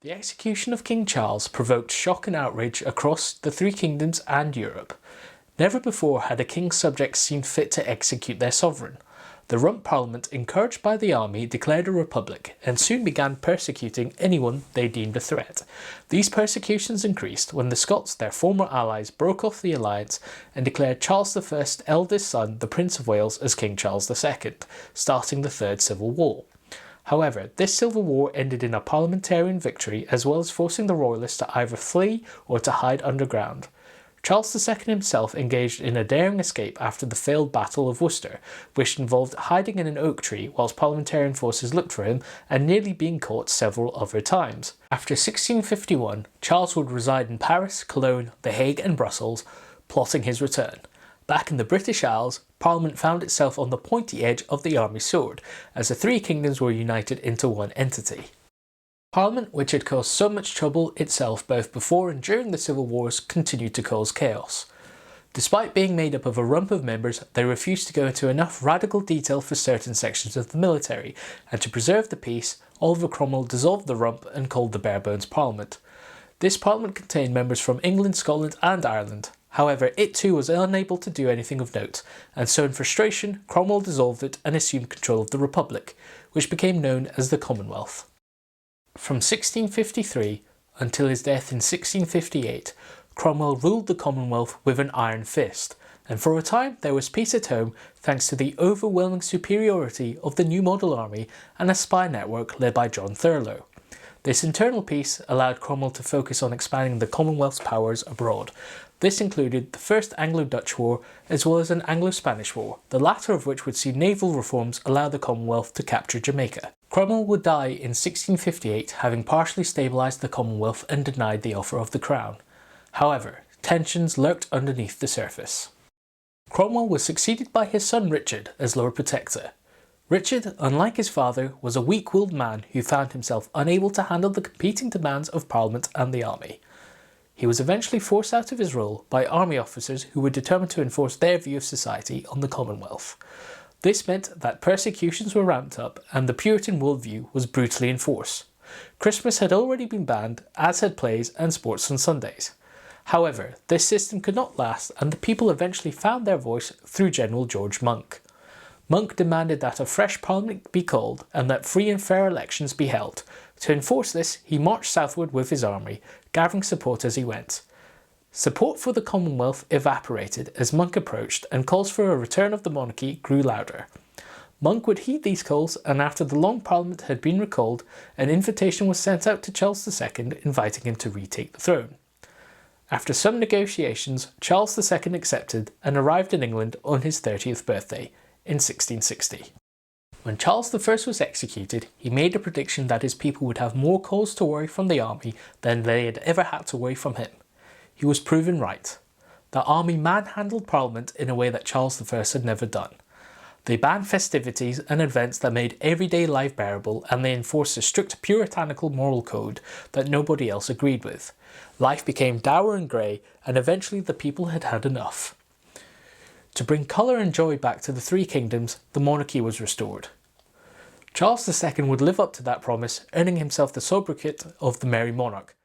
The execution of King Charles provoked shock and outrage across the three kingdoms and Europe. Never before had a king's subjects seen fit to execute their sovereign. The Rump Parliament, encouraged by the army, declared a republic and soon began persecuting anyone they deemed a threat. These persecutions increased when the Scots, their former allies, broke off the alliance and declared Charles I's eldest son, the Prince of Wales, as King Charles II, starting the Third Civil War. However, this civil war ended in a parliamentarian victory, as well as forcing the royalists to either flee or to hide underground. Charles II himself engaged in a daring escape after the failed Battle of Worcester, which involved hiding in an oak tree whilst parliamentarian forces looked for him and nearly being caught several other times. After 1651, Charles would reside in Paris, Cologne, The Hague and Brussels, plotting his return. Back in the British Isles, Parliament found itself on the pointy edge of the army's sword, as the three kingdoms were united into one entity. Parliament, which had caused so much trouble itself both before and during the civil wars, continued to cause chaos. Despite being made up of a rump of members, they refused to go into enough radical detail for certain sections of the military, and to preserve the peace, Oliver Cromwell dissolved the rump and called the Barebones Parliament. This parliament contained members from England, Scotland and Ireland. However, it too was unable to do anything of note, and so in frustration, Cromwell dissolved it and assumed control of the Republic, which became known as the Commonwealth. From 1653 until his death in 1658, Cromwell ruled the Commonwealth with an iron fist, and for a time there was peace at home thanks to the overwhelming superiority of the new model army and a spy network led by John Thurlow. This internal peace allowed Cromwell to focus on expanding the Commonwealth's powers abroad. This included the First Anglo-Dutch War as well as an Anglo-Spanish War, the latter of which would see naval reforms allow the Commonwealth to capture Jamaica. Cromwell would die in 1658, having partially stabilised the Commonwealth and denied the offer of the crown. However, tensions lurked underneath the surface. Cromwell was succeeded by his son Richard as Lord Protector. Richard, unlike his father, was a weak-willed man who found himself unable to handle the competing demands of Parliament and the army. He was eventually forced out of his role by army officers who were determined to enforce their view of society on the Commonwealth. This meant that persecutions were ramped up and the Puritan worldview was brutally enforced. Christmas had already been banned, as had plays and sports on Sundays. However, this system could not last and the people eventually found their voice through General George Monk. Monk demanded that a fresh parliament be called and that free and fair elections be held. To enforce this, he marched southward with his army, gathering support as he went. Support for the Commonwealth evaporated as Monk approached, and calls for a return of the monarchy grew louder. Monk would heed these calls, and after the Long Parliament had been recalled, an invitation was sent out to Charles II inviting him to retake the throne. After some negotiations, Charles II accepted and arrived in England on his 30th birthday, in 1660. When Charles I was executed, he made a prediction that his people would have more cause to worry from the army than they had ever had to worry from him. He was proven right. The army manhandled Parliament in a way that Charles I had never done. They banned festivities and events that made everyday life bearable, and they enforced a strict puritanical moral code that nobody else agreed with. Life became dour and grey, and eventually the people had had enough. To bring colour and joy back to the three kingdoms, the monarchy was restored. Charles II would live up to that promise, earning himself the sobriquet of the Merry Monarch,